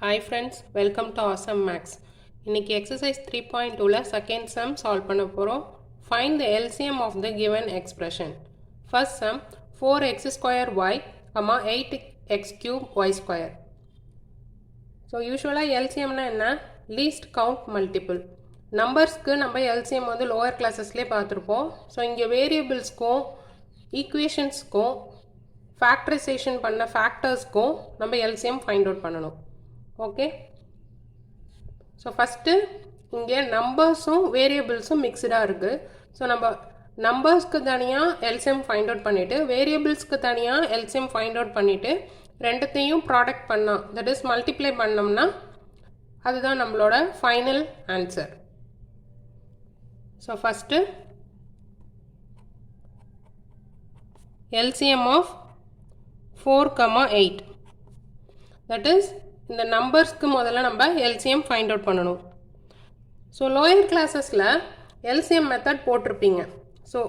Hi friends, welcome to Awesome Max. இன்னைக்கு exercise 3.2ல second sum solve பண்ண போறோம். Find the LCM of the given expression. First sum 4x square y, 8x cube y square. So usually LCM னா என்ன? Least count multiple. நம்பர்ஸ்க்கு நம்ம LCM வந்து lower classesலயே பார்த்திருப்போம். So இங்க variablesக்கும் equationsக்கும் factorization பண்ண factorsக்கும் நம்ம LCM find out பண்ணணும். Okay, so first இங்கே நம்பர்ஸும் வேரியபிள்ஸும் மிக்ஸ்டாக இருக்குது. ஸோ நம்ம நம்பர்ஸ்க்கு தனியாக எல்சிஎம் ஃபைண்ட் அவுட் பண்ணிவிட்டு வேரியபிள்ஸ்க்கு தனியாக எல்சிஎம் ஃபைண்ட் அவுட் பண்ணிவிட்டு ரெண்டுத்தையும் ப்ராடக்ட் பண்ணோம், தட் இஸ் மல்டிப்ளை பண்ணோம்னா அதுதான் நம்மளோட final answer. So first LCM of 4,8, that is இந்த நம்பர்ஸ்க்கு முதல்ல நம்ம எல்சிஎம் ஃபைண்ட் அவுட் பண்ணணும். ஸோ லோயர் கிளாஸஸில் எல்சிஎம் மெத்தட் போட்டிருப்பீங்க. ஸோ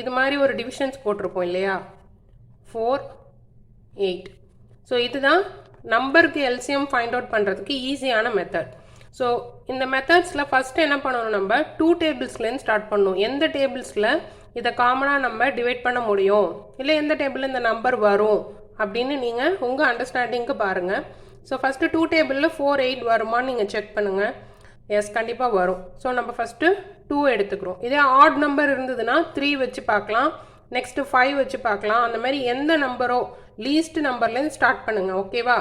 இது மாதிரி ஒரு டிவிஷன்ஸ் போட்டிருப்போம் இல்லையா, 4, 8. ஸோ இதுதான் நம்பருக்கு எல்சிஎம் ஃபைண்ட் அவுட் பண்ணுறதுக்கு ஈஸியான மெத்தட். ஸோ இந்த மெத்தட்ஸில் ஃபஸ்ட்டு என்ன பண்ணணும், நம்ம 2 டேபிள்ஸ்லேருந்து ஸ்டார்ட் பண்ணணும். எந்த டேபிள்ஸில் இதை காமனாக நம்ம டிவைட் பண்ண முடியும், இல்லை எந்த டேபிளில் இந்த நம்பர் வரும் அப்படின்னு நீங்கள் உங்கள் அண்டர்ஸ்டாண்டிங்க்கு பாருங்கள். ஸோ ஃபஸ்ட்டு 2 டேபிளில் 4, 8 வருமானு நீங்கள் செக் பண்ணுங்கள். எஸ், கண்டிப்பாக வரும். ஸோ நம்ம ஃபஸ்ட்டு 2 எடுத்துக்கிறோம். இதே ஆட் நம்பர் இருந்ததுன்னா 3 வச்சு பார்க்கலாம், நெக்ஸ்ட்டு 5 வச்சு பார்க்கலாம். அந்த மாதிரி எந்த நம்பரோ லீஸ்ட் நம்பர்லேருந்து ஸ்டார்ட் பண்ணுங்கள். ஓகேவா?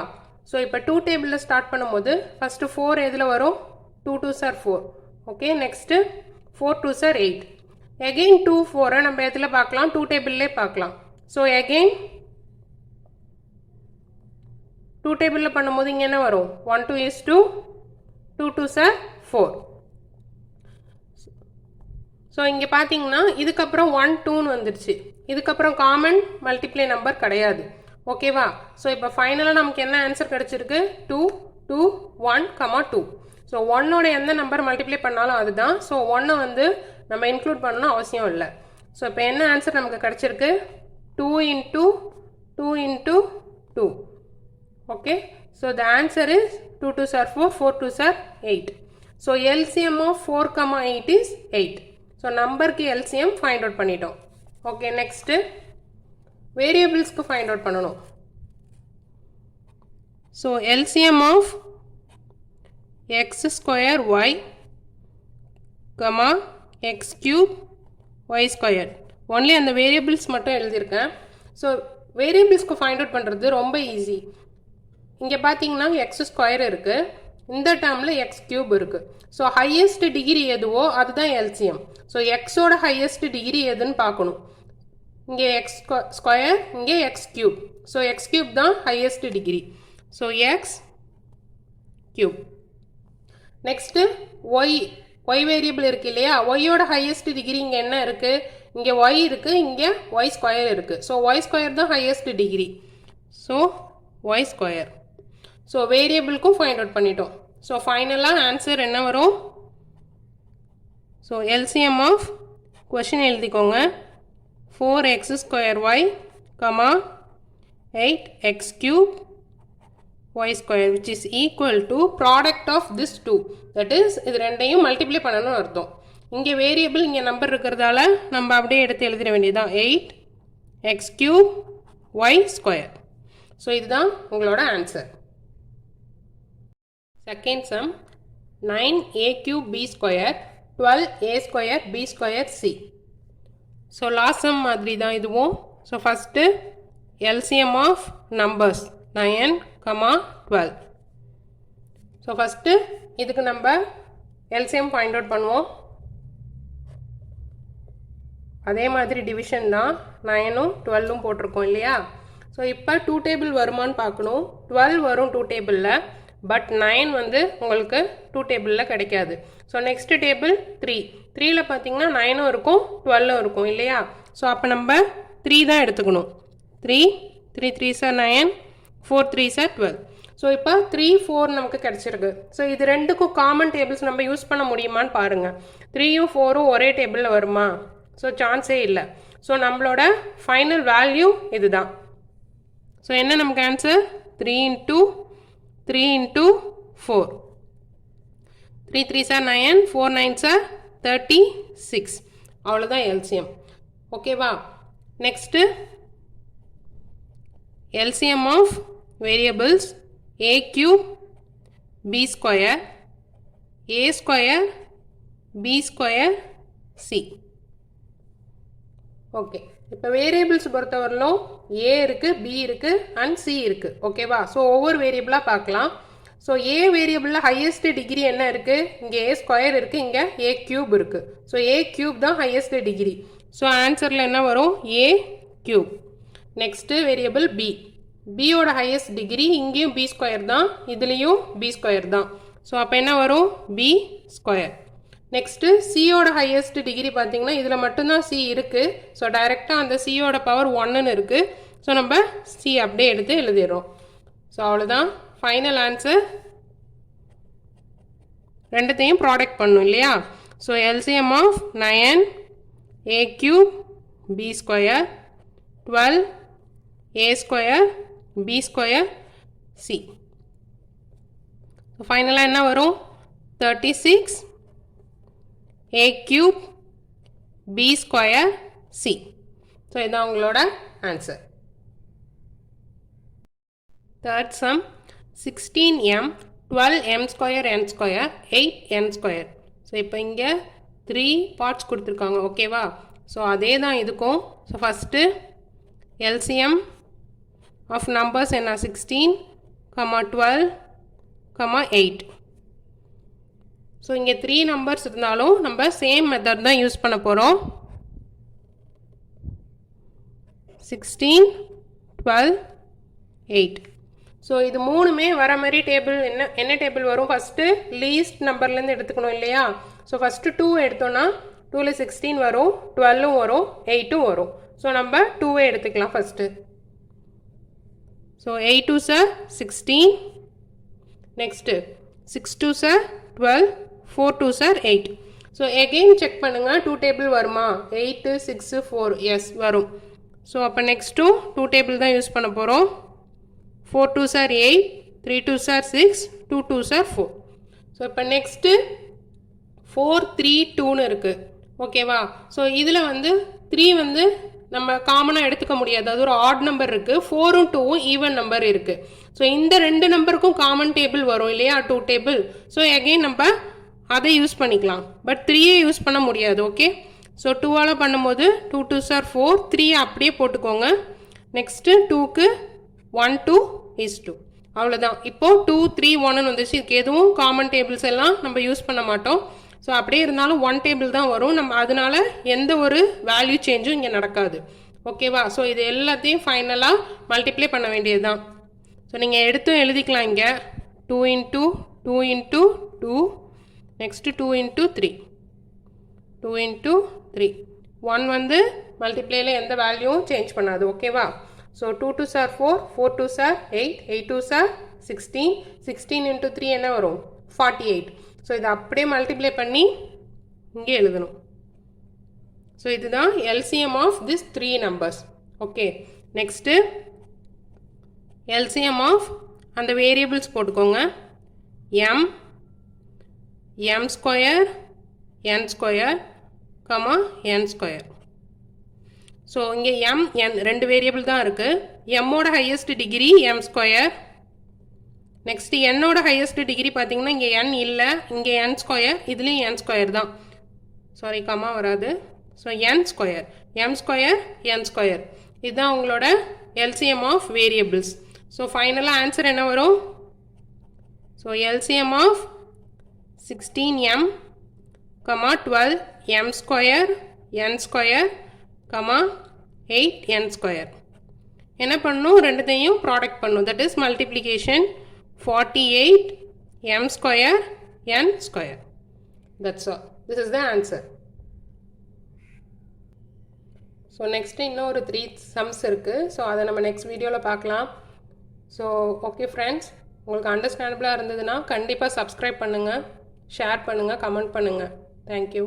ஸோ இப்போ 2 டேபிளில் ஸ்டார்ட் பண்ணும்போது ஃபஸ்ட்டு 4 எதில் வரும், 2 2s are 4. Okay, next 4 2s are 8. Again 2 4 நம்ம எதில் பார்க்கலாம், 2 டேபிள்லே பார்க்கலாம். ஸோ எகெயின் 2 டேபிளில் பண்ணும்போது இங்கே என்ன வரும், 1 2 is 2, 2 2s are 4. ஸோ இங்கே பார்த்தீங்கன்னா இதுக்கப்புறம் 1 2ன்னு வந்துடுச்சு. இதுக்கப்புறம் காமன் மல்டிப்ளை நம்பர் கிடையாது. ஓகேவா? ஸோ இப்போ ஃபைனலாக நமக்கு என்ன ஆன்சர் கிடச்சிருக்கு, 2 2 1, 2. ஸோ 1ஓட எந்த நம்பர் மல்டிப்ளை பண்ணாலும் அதுதான். ஸோ 1 வந்து நம்ம இன்க்ளூட் பண்ணணும் அவசியம் இல்லை. ஸோ இப்போ என்ன ஆன்சர் நமக்கு கிடச்சிருக்கு, 2 into 2 into 2. Okay, so the answer is 2 2s are 4, 4 2s are 8. So LCM of 4,8 is 8. So number ki LCM find out பண்ணிட்டோம். Okay, next variables ku find out பண்ணணும். So LCM of x square y, x cube y square. Only அந்த variables மட்டும் எழுதியிருக்கேன். So variables ku find out பண்ணுறது ரொம்ப easy. இங்கே பார்த்தீங்கன்னா X square இருக்குது, இந்த டேர்மில் எக்ஸ் கியூப் இருக்குது. ஸோ ஹையஸ்ட் டிகிரி எதுவோ அதுதான் எல்சிஎம். ஸோ எக்ஸோட ஹையஸ்ட் டிகிரி எதுன்னு பார்க்கணும். இங்கே எக்ஸ் ஸ்கொயர், இங்கே x cube. So x cube தான் highest degree. So x cube. Next y, y variable இருக்குது இல்லையா, ஒய்யோட ஹையஸ்ட் டிகிரி இங்கே என்ன இருக்குது, இங்கே ஒய் இருக்குது, இங்கே ஒய் ஸ்கொயர் இருக்குது. ஸோ ஒய் ஸ்கொயர் தான் highest degree. So y square. So வேரியபிளுக்கும் ஃபைண்ட் அவுட் பண்ணிட்டோம். ஸோ ஃபைனலாக ஆன்சர் என்ன வரும், ஸோ எல்சிஎம் ஆஃப் கொஷின் எழுதிக்கோங்க, 4x square y, 8x cube y square which is equal to product of this 2. that is இது ரெண்டையும் multiply பண்ணணும்னு அர்த்தம். இங்கே வேரியபிள் இங்கே நம்பர் இருக்கிறதால நம்ம அப்படியே எடுத்து எழுதிட வேண்டியதுதான், 8x cube y square. So இதுதான் உங்களோட answer. Second sum 9a cube b square 12a square b square c. So last sum மாதிரி தான் இதுவும். So first LCM of numbers 9, 12. So first இதுக்கு நம்ம எல்சிஎம் ஃபைண்ட் அவுட் பண்ணுவோம். அதே மாதிரி டிவிஷன் தான், 9ம் 12ம் போட்டிருக்கோம் இல்லையா. ஸோ இப்போ 2 டேபிள் வருமானு பார்க்கணும். 12 வரும் 2 டேபிளில், பட் 9 வந்து உங்களுக்கு 2 டேபிளில் கிடைக்காது. ஸோ நெக்ஸ்ட் டேபிள் 3, 3ல் பார்த்தீங்கன்னா 9ம் இருக்கும் 12ம் இருக்கும் இல்லையா. ஸோ அப்போ நம்ம 3 தான் எடுத்துக்கணும். 3 3 3s are 9, 4 3s are 12. So இப்போ 3 4 நமக்கு கிடச்சிருக்கு. ஸோ இது ரெண்டுக்கும் காமன் டேபிள்ஸ் நம்ம யூஸ் பண்ண முடியுமான்னு பாருங்கள். 3யும் 4ம் ஒரே டேபிளில் வருமா, ஸோ சான்ஸே இல்லை. ஸோ நம்மளோட ஃபைனல் வேல்யூ இதுதான். ஸோ என்ன நமக்கு answer, 3 into 3 into 4. 3 3s are 9, 4 9s are 36. அவ்வளோதான் LCM. ஓகேவா? Next LCM of variables a cube b square a square b square c. Okay, இப்போ வேரியபிள்ஸ் பொறுத்தவரையிலும் a இருக்கு, b இருக்கு அண்ட் c இருக்கு. ஓகேவா? ஸோ ஒவ்வொரு வேரியபிளாக பார்க்கலாம். ஸோ a வேரியபிளில் ஹையஸ்ட் டிகிரி என்ன இருக்கு? இங்கே a ஸ்கொயர் இருக்கு, இங்கே a கியூப் இருக்கு. ஸோ a கியூப் தான் ஹையஸ்ட் டிகிரி. ஸோ ஆன்சரில் என்ன வரும்? a cube. Next variable b. பியோட ஹையஸ்ட் டிகிரி இங்கேயும் b ஸ்கொயர் தான், இதுலேயும் b ஸ்கொயர் தான். ஸோ அப்போ என்ன வரும்? b square. நெக்ஸ்ட்டு சியோட ஹையஸ்ட் டிகிரி பார்த்தீங்கன்னா இதில் மட்டும்தான் சி இருக்குது. ஸோ டைரெக்டாக அந்த சியோட பவர் 1ன்னு இருக்குது. ஸோ நம்ம சி அப்படியே எடுத்து எழுதிடுறோம். ஸோ அவ்வளோதான் ஃபைனல் ஆன்சர். ரெண்டுத்தையும் ப்ராடக்ட் பண்ணும் இல்லையா? So LCM of 9 a cube b square 12 a square b square c. So ஃபைனலாக என்ன வரும்? 36 a cube b square c. So இதுதான் உங்களோட answer. Third sum 16m 12m square n square 8n square. So இப்போ இங்கே 3 parts கொடுத்துருக்காங்க. ஓகேவா? So அதே தான் இதுக்கும். So first LCM of numbers என்ன? 16, 12, 8. ஸோ இங்கே 3 நம்பர்ஸ் இருந்தாலும் நம்ம சேம் மெத்தட் தான் யூஸ் பண்ண போகிறோம். 16, 12, 8. ஸோ இது மூணுமே வர மாதிரி டேபிள் என்ன டேபிள் வரும்? ஃபஸ்ட்டு லீஸ்ட் நம்பர்லேருந்து எடுத்துக்கணும் இல்லையா? ஸோ ஃபஸ்ட்டு 2 எடுத்தோன்னா 2ல் 16 வரும், 12ம் வரும், 8ம் வரும். ஸோ நம்ம 2வே எடுத்துக்கலாம் first. So 8 2s are 16. Next 6 2s are 12, 4 2s are 8. So again check பண்ணுங்கள், 2 டேபிள் வருமா? 8 6 4 எஸ் வரும். ஸோ அப்போ நெக்ஸ்ட்டும் 2 டேபிள் தான் யூஸ் பண்ண போகிறோம். 4 2s are 8, 3 2s are 6, 2 2s are 4. So இப்போ நெக்ஸ்ட்டு 4 3 2ன்னு இருக்குது. ஓகேவா? ஸோ இதில் வந்து 3 வந்து நம்ம காமனாக எடுத்துக்க முடியாது, அது ஒரு ஆட் நம்பர் இருக்குது. 4ம் 2ம் ஈவன் நம்பர் இருக்குது. ஸோ இந்த 2 நம்பருக்கும் காமன் டேபிள் வரும் இல்லையா? 2 டேபிள். ஸோ எகெயின் நம்ம அதை யூஸ் பண்ணிக்கலாம். பட் 3யே யூஸ் பண்ண முடியாது. ஓகே? ஸோ 2ஆல் பண்ணும்போது 2 2s are 4, 3 அப்படியே போட்டுக்கோங்க. நெக்ஸ்ட்டு 2க்கு 1 2 is 2. அவ்வளோதான். இப்போது 2 3 1ன்னு வந்துச்சு. இதுக்கு எதுவும் காமன் டேபிள்ஸ் எல்லாம் நம்ம யூஸ் பண்ண மாட்டோம். ஸோ அப்படியே இருந்தாலும் 1 டேபிள் தான் வரும். நம்ம அதனால எந்த ஒரு வேல்யூ சேஞ்சும் இங்கே நடக்காது. ஓகேவா? ஸோ இது எல்லாத்தையும் ஃபைனலாக மல்டிப்ளை பண்ண வேண்டியது தான். ஸோ நீங்கள் எடுத்தும் எழுதிக்கலாம். இங்கே 2 into 2 into 2, next 2 into 3, 2 into 3. 1 வந்து மல்டிப்ளேயில் எந்த வேல்யூவும் சேஞ்ச் பண்ணாது. ஓகேவா? So 2 2s are 4, 4 2s are 8, 8 2s are 16, 16 into 3 என்ன வரும்? 48. ஸோ இதை அப்படியே மல்டிப்ளை பண்ணி இங்கே எழுதணும். ஸோ இதுதான் LCM of this 3 numbers. Okay, next LCM of அந்த வேரியபிள்ஸ் போட்டுக்கோங்க. M m square n square comma n square. So இங்கே எம் என் 2 வேரியபிள் தான் இருக்குது. எம்மோட highest degree m square. Next என்னோட ஹையஸ்ட் டிகிரி பார்த்தீங்கன்னா இங்கே என் இல்லை, இங்கே என் ஸ்கொயர், இதுலேயும் என் ஸ்கொயர் தான். சாரி, கமா வராது. So n square, m square, n square. இதுதான் உங்களோட எல்சிஎம் ஆஃப் வேரியபிள்ஸ். ஸோ ஃபைனலாக ஆன்சர் என்ன வரும்? So LCM of 16m, 12 m square n square, 8 n square. என்ன பண்ணணும்? ரெண்டுத்தையும் ப்ராடக்ட் பண்ணணும். That is multiplication. 48 m square n square. That's all. This is the answer. So next இன்னும் ஒரு 3 sums இருக்குது. ஸோ அதை நம்ம நெக்ஸ்ட் வீடியோவில் பார்க்கலாம். ஸோ ஓகே ஃப்ரெண்ட்ஸ், உங்களுக்கு அண்டர்ஸ்டாண்டபிளாக இருந்ததுன்னா கண்டிப்பாக சப்ஸ்கிரைப் பண்ணுங்கள், ஷேர் பண்ணுங்கள், கமெண்ட் பண்ணுங்கள். தேங்க்யூ.